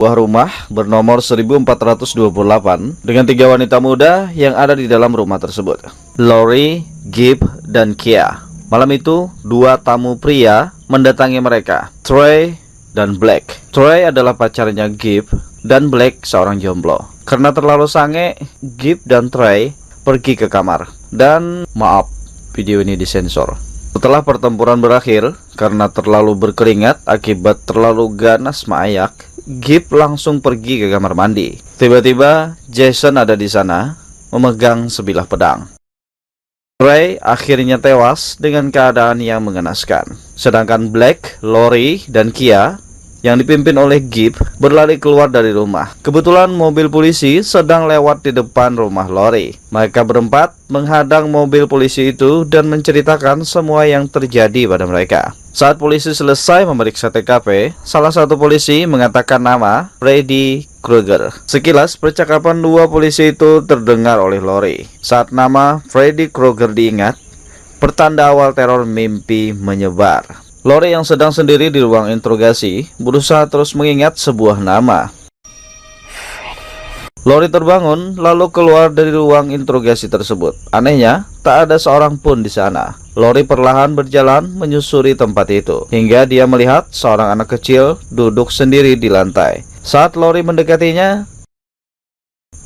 Sebuah rumah bernomor 1428 dengan 3 wanita muda yang ada di dalam rumah tersebut, Lori, Gibb, dan Kia. Malam itu, 2 tamu pria mendatangi mereka, Trey dan Black. Trey adalah pacarnya Gibb dan Black seorang jomblo. Karena terlalu sange, Gibb dan Trey pergi ke kamar. Dan maaf, video ini disensor. Setelah pertempuran berakhir, karena terlalu berkeringat akibat terlalu ganas maayak, Gibb langsung pergi ke kamar mandi. Tiba-tiba Jason ada di sana, memegang sebilah pedang. Trey akhirnya tewas dengan keadaan yang mengenaskan. Sedangkan Black, Lori, dan Kia yang dipimpin oleh Gibb berlari keluar dari rumah. Kebetulan mobil polisi sedang lewat di depan rumah Lori. Mereka berempat menghadang mobil polisi itu dan menceritakan semua yang terjadi pada mereka. Saat polisi selesai memeriksa TKP, salah satu polisi mengatakan nama Freddy Krueger. Sekilas percakapan 2 polisi itu terdengar oleh Lori. Saat nama Freddy Krueger diingat, pertanda awal teror mimpi menyebar. Lori yang sedang sendiri di ruang interogasi berusaha terus mengingat sebuah nama. Lori terbangun lalu keluar dari ruang interogasi tersebut. Anehnya, tak ada seorang pun di sana. Lori perlahan berjalan menyusuri tempat itu hingga dia melihat seorang anak kecil duduk sendiri di lantai. Saat Lori mendekatinya,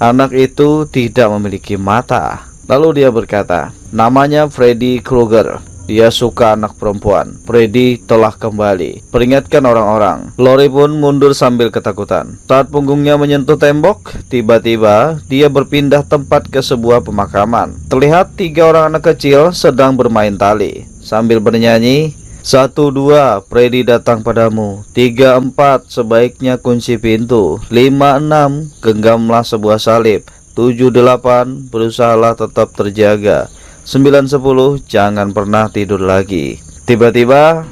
anak itu tidak memiliki mata. Lalu dia berkata, namanya Freddy Krueger. Dia suka anak perempuan. Freddy telah kembali, peringatkan orang-orang. Lori pun mundur sambil ketakutan. Saat punggungnya menyentuh tembok, tiba-tiba dia berpindah tempat ke sebuah pemakaman. Terlihat 3 orang anak kecil sedang bermain tali sambil bernyanyi, 1, 2, Freddy datang padamu. 3, 4, sebaiknya kunci pintu. 5, 6, genggamlah sebuah salib. 7, 8, berusahalah tetap terjaga. 9, 10, jangan pernah tidur lagi. Tiba-tiba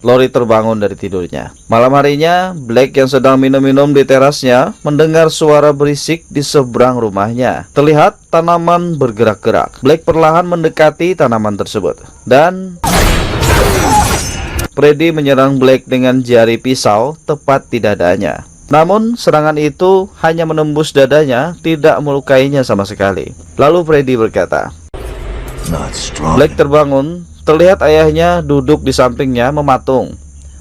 Lori terbangun dari tidurnya. Malam harinya, Black yang sedang minum-minum di terasnya mendengar suara berisik di seberang rumahnya. Terlihat tanaman bergerak-gerak. Black perlahan mendekati tanaman tersebut dan Freddy menyerang Black dengan jari pisau tepat di dadanya. Namun serangan itu hanya menembus dadanya, tidak melukainya sama sekali. Lalu Freddy berkata, Black terbangun, terlihat ayahnya duduk di sampingnya mematung.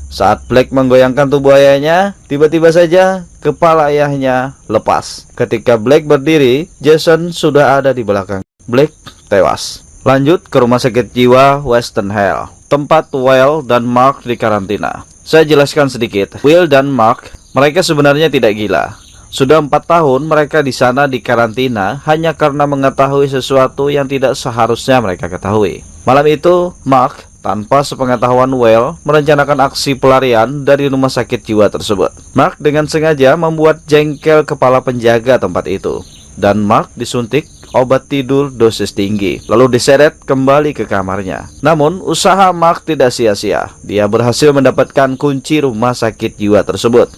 Saat Black menggoyangkan tubuh ayahnya, tiba-tiba saja kepala ayahnya lepas. Ketika Black berdiri, Jason sudah ada di belakang. Black tewas. Lanjut ke rumah sakit jiwa Western Hell, tempat Will dan Mark dikarantina. Saya jelaskan sedikit. Will dan Mark, mereka sebenarnya tidak gila. Sudah 4 tahun mereka di sana dikarantina hanya karena mengetahui sesuatu yang tidak seharusnya mereka ketahui. Malam itu, Mark tanpa sepengetahuan Will merencanakan aksi pelarian dari rumah sakit jiwa tersebut. Mark dengan sengaja membuat jengkel kepala penjaga tempat itu, dan Mark disuntik obat tidur dosis tinggi, lalu diseret kembali ke kamarnya. Namun usaha Mark tidak sia-sia. Dia berhasil mendapatkan kunci rumah sakit jiwa tersebut.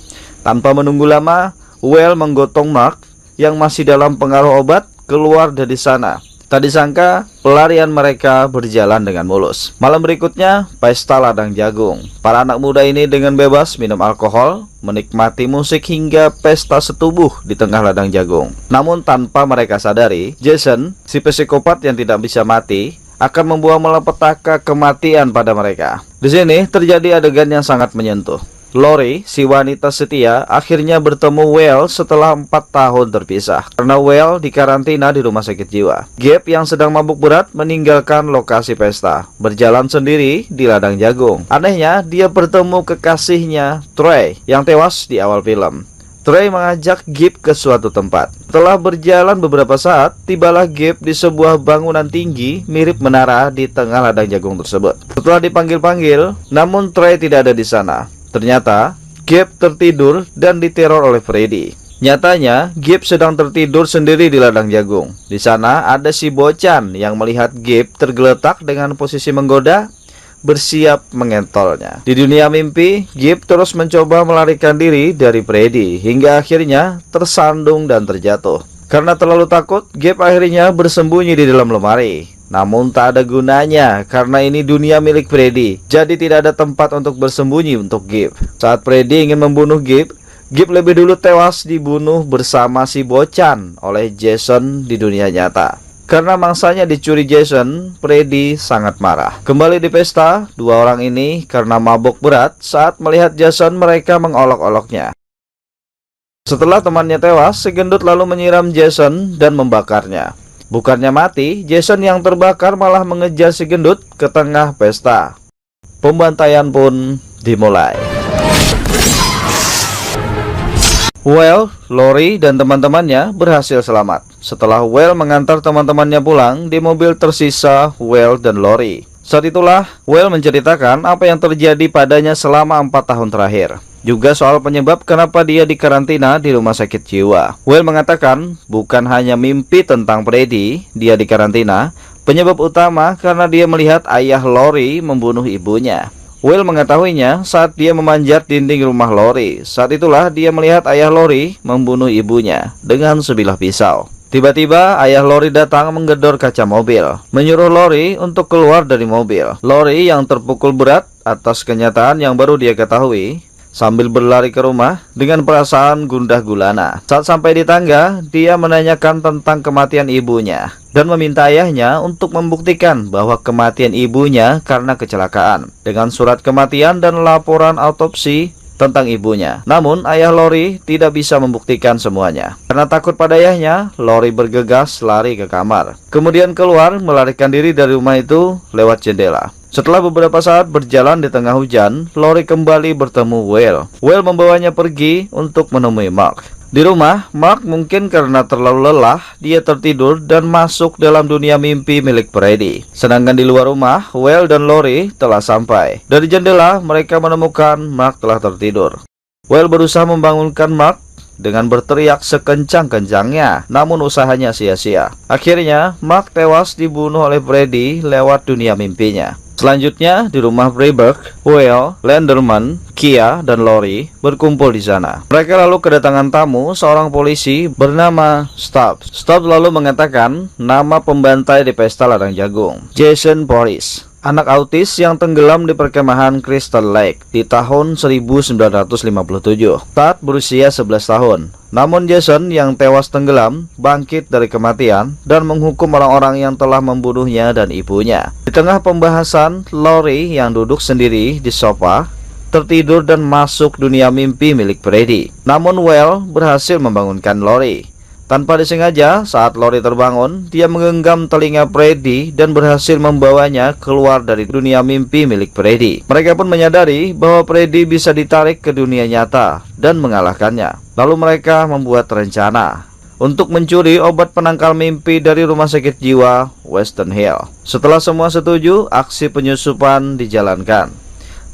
Tanpa menunggu lama, Will menggotong Mark yang masih dalam pengaruh obat keluar dari sana. Tak disangka, pelarian mereka berjalan dengan mulus. Malam berikutnya, pesta ladang jagung. Para anak muda ini dengan bebas minum alkohol, menikmati musik hingga pesta setubuh di tengah ladang jagung. Namun tanpa mereka sadari, Jason, si psikopat yang tidak bisa mati, akan membuang malapetaka kematian pada mereka. Di sini terjadi adegan yang sangat menyentuh. Lori, si wanita setia, akhirnya bertemu Will setelah 4 tahun terpisah karena Will dikarantina di rumah sakit jiwa. Gibb yang sedang mabuk berat meninggalkan lokasi pesta, berjalan sendiri di ladang jagung. Anehnya, dia bertemu kekasihnya Trey yang tewas di awal film. Trey mengajak Gibb ke suatu tempat. Setelah berjalan beberapa saat, tibalah Gibb di sebuah bangunan tinggi mirip menara di tengah ladang jagung tersebut. Setelah dipanggil-panggil, namun Trey tidak ada di sana. Ternyata, Gibb tertidur dan diteror oleh Freddy. Nyatanya, Gibb sedang tertidur sendiri di ladang jagung. Di sana ada si Bocan yang melihat Gibb tergeletak dengan posisi menggoda, bersiap mengentolnya. Di dunia mimpi, Gibb terus mencoba melarikan diri dari Freddy hingga akhirnya tersandung dan terjatuh. Karena terlalu takut, Gibb akhirnya bersembunyi di dalam lemari. namun tak ada gunanya karena ini dunia milik Freddy. Jadi tidak ada tempat untuk bersembunyi untuk Gibb. Saat Freddy ingin membunuh Gibb, Gibb lebih dulu tewas dibunuh bersama si Bocan oleh Jason di dunia nyata. Karena mangsanya dicuri Jason, Freddy sangat marah. Kembali di pesta, dua orang ini karena mabuk berat saat melihat Jason mereka mengolok-oloknya. Setelah temannya tewas, si gendut lalu menyiram Jason dan membakarnya. Bukannya mati, Jason yang terbakar malah mengejar si gendut ke tengah pesta. Pembantaian pun dimulai. Well, Lori dan teman-temannya berhasil selamat. Setelah Well mengantar teman-temannya pulang, di mobil tersisa Well dan Lori. Saat itulah Well menceritakan apa yang terjadi padanya selama 4 tahun terakhir. Juga soal penyebab kenapa dia dikarantina di rumah sakit jiwa. Well mengatakan bukan hanya mimpi tentang Freddy dia dikarantina, penyebab utama karena dia melihat ayah Lori membunuh ibunya. Well mengetahuinya saat dia memanjat dinding rumah Lori. Saat itulah dia melihat ayah Lori membunuh ibunya dengan sebilah pisau. Tiba-tiba ayah Lori datang menggedor kaca mobil, menyuruh Lori untuk keluar dari mobil. Lori yang terpukul berat atas kenyataan yang baru dia ketahui, sambil berlari ke rumah dengan perasaan gundah gulana. Saat sampai di tangga, dia menanyakan tentang kematian ibunya dan meminta ayahnya untuk membuktikan bahwa kematian ibunya karena kecelakaan dengan surat kematian dan laporan autopsi tentang ibunya. Namun ayah Lori tidak bisa membuktikan semuanya. Karena takut pada ayahnya, Lori bergegas lari ke kamar. Kemudian keluar melarikan diri dari rumah itu lewat jendela. Setelah beberapa saat berjalan di tengah hujan, Lori kembali bertemu Well. Well membawanya pergi untuk menemui Mark. Di rumah, Mark mungkin karena terlalu lelah, dia tertidur dan masuk dalam dunia mimpi milik Freddy. Sedangkan di luar rumah, Well dan Lori telah sampai. Dari jendela, mereka menemukan Mark telah tertidur. Well berusaha membangunkan Mark dengan berteriak sekencang-kencangnya, namun usahanya sia-sia. Akhirnya, Mark tewas dibunuh oleh Freddy lewat dunia mimpinya. Selanjutnya, di rumah Freiberg, Well, Lenderman, Kia, dan Lori berkumpul di sana. Mereka lalu kedatangan tamu, seorang polisi bernama Stubbs. Stubbs lalu mengatakan nama pembantai di pesta ladang jagung, Jason Voorhees, anak autis yang tenggelam di perkemahan Crystal Lake di tahun 1957 saat berusia 11 tahun. Namun Jason yang tewas tenggelam bangkit dari kematian dan menghukum orang-orang yang telah membunuhnya dan ibunya. Di tengah pembahasan, Lori yang duduk sendiri di sofa tertidur dan masuk dunia mimpi milik Freddy. Namun Well berhasil membangunkan Lori. Tanpa disengaja, saat Lori terbangun, dia menggenggam telinga Freddy dan berhasil membawanya keluar dari dunia mimpi milik Freddy. Mereka pun menyadari bahwa Freddy bisa ditarik ke dunia nyata dan mengalahkannya. Lalu mereka membuat rencana untuk mencuri obat penangkal mimpi dari rumah sakit jiwa Western Hill. Setelah semua setuju, aksi penyusupan dijalankan.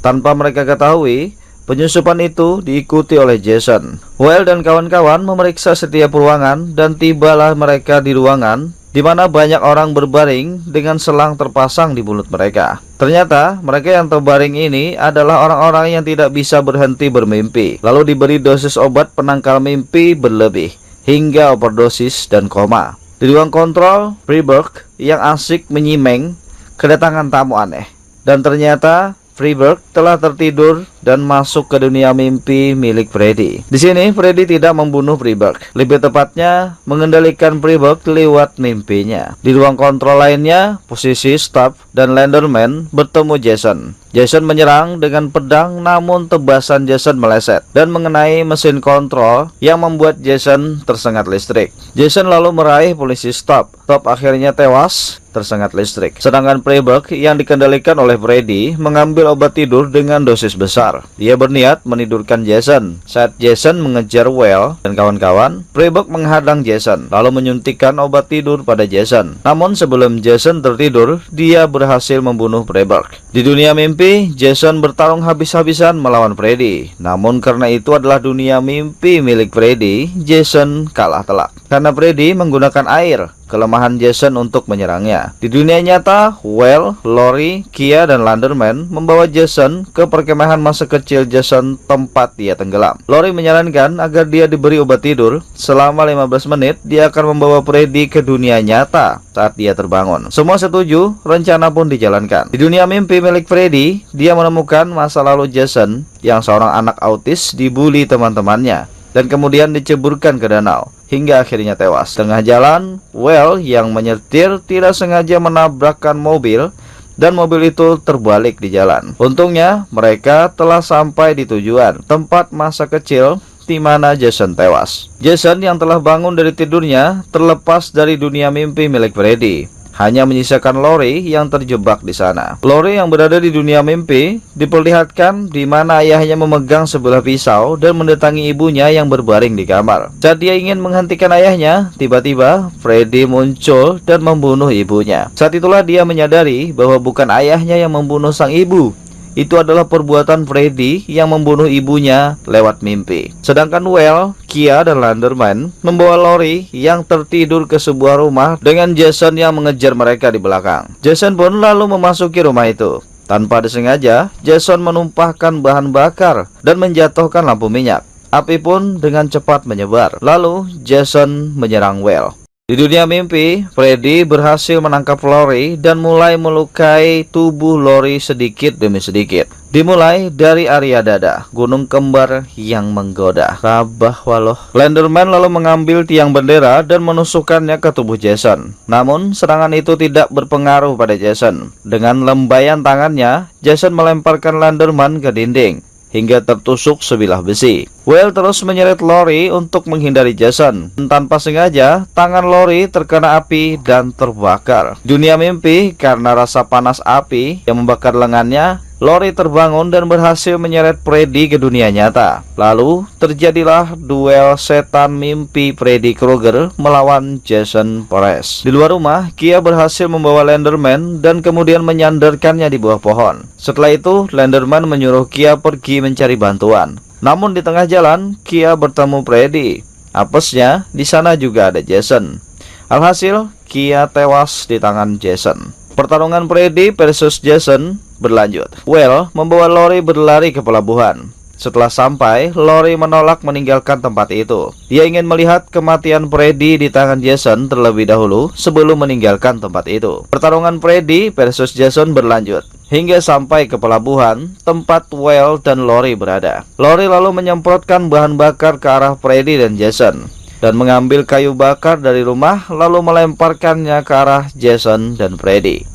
Tanpa mereka ketahui, penyusupan itu diikuti oleh Jason. Well dan kawan-kawan memeriksa setiap ruangan dan tibalah mereka di ruangan di mana banyak orang berbaring dengan selang terpasang di mulut mereka. Ternyata mereka yang terbaring ini adalah orang-orang yang tidak bisa berhenti bermimpi, lalu diberi dosis obat penangkal mimpi berlebih hingga overdosis dan koma. Di ruang kontrol, Freiberg yang asik menyimeng kedatangan tamu aneh, dan ternyata Freiberg telah tertidur dan masuk ke dunia mimpi milik Freddy. Di sini Freddy tidak membunuh Freiberg, lebih tepatnya mengendalikan Freiberg lewat mimpinya. Di ruang kontrol lainnya, posisi Stubbs dan Lenderman bertemu Jason. Jason menyerang dengan pedang, namun tebasan Jason meleset dan mengenai mesin kontrol yang membuat Jason tersengat listrik. Jason lalu meraih polisi Stubbs. Stubbs akhirnya tewas tersengat listrik. Sedangkan Freiberg yang dikendalikan oleh Freddy mengambil obat tidur dengan dosis besar. Dia berniat menidurkan Jason. Saat Jason mengejar Well dan kawan-kawan, Freiberg menghadang Jason lalu menyuntikkan obat tidur pada Jason. Namun sebelum Jason tertidur, dia berhasil membunuh Freiberg. Di dunia mimpi, Jason bertarung habis-habisan melawan Freddy. Namun karena itu adalah dunia mimpi milik Freddy, Jason kalah telak. Karena Freddy menggunakan air kelemahan Jason untuk menyerangnya. Di dunia nyata, Well, Lori, Kia, dan Landerman membawa Jason ke perkemahan masa kecil Jason tempat dia tenggelam. Lori menyarankan agar dia diberi obat tidur. Selama 15 menit, dia akan membawa Freddy ke dunia nyata saat dia terbangun. Semua setuju, rencana pun dijalankan. Di dunia mimpi milik Freddy, dia menemukan masa lalu Jason yang seorang anak autis dibully teman-temannya dan kemudian diceburkan ke danau hingga akhirnya tewas. Tengah jalan, Well yang menyetir tidak sengaja menabrakkan mobil dan mobil itu terbalik di jalan. Untungnya mereka telah sampai di tujuan, tempat masa kecil di mana Jason tewas. Jason yang telah bangun dari tidurnya terlepas dari dunia mimpi milik Freddy. Hanya menyisakan Lori yang terjebak di sana. Lori yang berada di dunia mimpi diperlihatkan di mana ayahnya memegang sebilah pisau dan mendatangi ibunya yang berbaring di kamar. Saat dia ingin menghentikan ayahnya, tiba-tiba Freddy muncul dan membunuh ibunya. Saat itulah dia menyadari bahwa bukan ayahnya yang membunuh sang ibu. Itu adalah perbuatan Freddy yang membunuh ibunya lewat mimpi. Sedangkan Well, Kia, dan Landerman membawa Lori yang tertidur ke sebuah rumah dengan Jason yang mengejar mereka di belakang. Jason pun lalu memasuki rumah itu. Tanpa disengaja, Jason menumpahkan bahan bakar dan menjatuhkan lampu minyak. Api pun dengan cepat menyebar. Lalu Jason menyerang Well. Di dunia mimpi, Freddy berhasil menangkap Lori dan mulai melukai tubuh Lori sedikit demi sedikit. Dimulai dari area dada, gunung kembar yang menggoda. Rabah waloh. Landerman lalu mengambil tiang bendera dan menusukkannya ke tubuh Jason. Namun, serangan itu tidak berpengaruh pada Jason. Dengan lembaian tangannya, Jason melemparkan Landerman ke dinding hingga tertusuk sebilah besi. Well terus menyeret Lori untuk menghindari Jason. Tanpa sengaja, tangan Lori terkena api dan terbakar. Dunia mimpi, karena rasa panas api yang membakar lengannya, Lori terbangun dan berhasil menyeret Freddy ke dunia nyata. Lalu terjadilah duel setan mimpi Freddy Krueger melawan Jason Voorhees. Di luar rumah, Kia berhasil membawa Landerman dan kemudian menyandarkannya di bawah pohon. Setelah itu, Landerman menyuruh Kia pergi mencari bantuan. Namun di tengah jalan, Kia bertemu Freddy. Apesnya, di sana juga ada Jason. Alhasil, Kia tewas di tangan Jason. Pertarungan Freddy versus Jason berlanjut. Well membawa Lori berlari ke pelabuhan. Setelah sampai, Lori menolak meninggalkan tempat itu. Dia ingin melihat kematian Freddy di tangan Jason terlebih dahulu sebelum meninggalkan tempat itu. Pertarungan Freddy versus Jason berlanjut hingga sampai ke pelabuhan tempat Well dan Lori berada. Lori lalu menyemprotkan bahan bakar ke arah Freddy dan Jason dan mengambil kayu bakar dari rumah lalu melemparkannya ke arah Jason dan Freddy.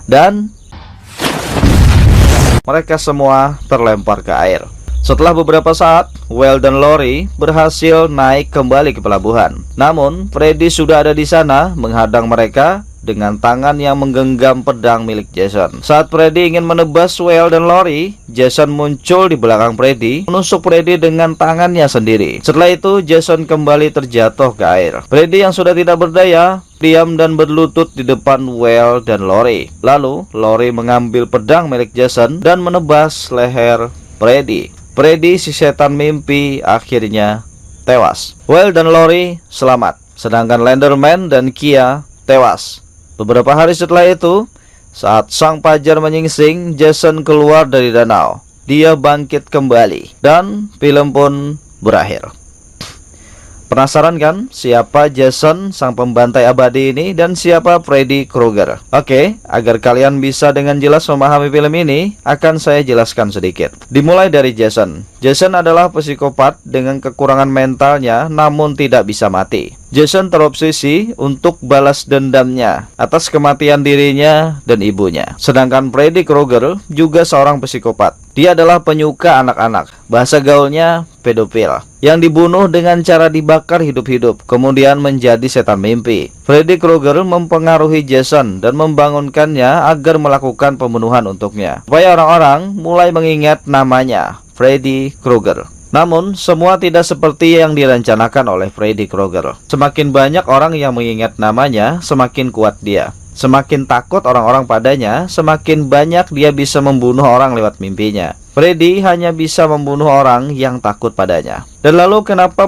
Dan mereka semua terlempar ke air. Setelah beberapa saat, Well dan Lori berhasil naik kembali ke pelabuhan. Namun, Freddy sudah ada di sana menghadang mereka dengan tangan yang menggenggam pedang milik Jason. Saat Freddy ingin menebas Well dan Lori, Jason muncul di belakang Freddy, menusuk Freddy dengan tangannya sendiri. Setelah itu, Jason kembali terjatuh ke air. Freddy yang sudah tidak berdaya, diam dan berlutut di depan Well dan Lori. Lalu, Lori mengambil pedang milik Jason dan menebas leher Freddy. Freddy, si setan mimpi, akhirnya tewas. Well dan Lori selamat, sedangkan Landerman dan Kia tewas. Beberapa hari setelah itu, saat sang fajar menyingsing, Jason keluar dari danau. Dia bangkit kembali dan film pun berakhir. Penasaran kan siapa Jason sang pembantai abadi ini dan siapa Freddy Krueger? Oke, agar kalian bisa dengan jelas memahami film ini, akan saya jelaskan sedikit. Dimulai dari Jason. Jason adalah psikopat dengan kekurangan mentalnya namun tidak bisa mati. Jason terobsesi untuk balas dendamnya atas kematian dirinya dan ibunya. Sedangkan Freddy Krueger juga seorang psikopat. Dia adalah penyuka anak-anak, bahasa gaulnya pedofil, yang dibunuh dengan cara dibakar hidup-hidup, kemudian menjadi setan mimpi. Freddy Krueger mempengaruhi Jason dan membangunkannya agar melakukan pembunuhan untuknya, supaya orang-orang mulai mengingat namanya, Freddy Krueger. Namun, semua tidak seperti yang direncanakan oleh Freddy Krueger. Semakin banyak orang yang mengingat namanya, semakin kuat dia. Semakin takut orang-orang padanya, semakin banyak dia bisa membunuh orang lewat mimpinya. Freddy hanya bisa membunuh orang yang takut padanya. Dan lalu kenapa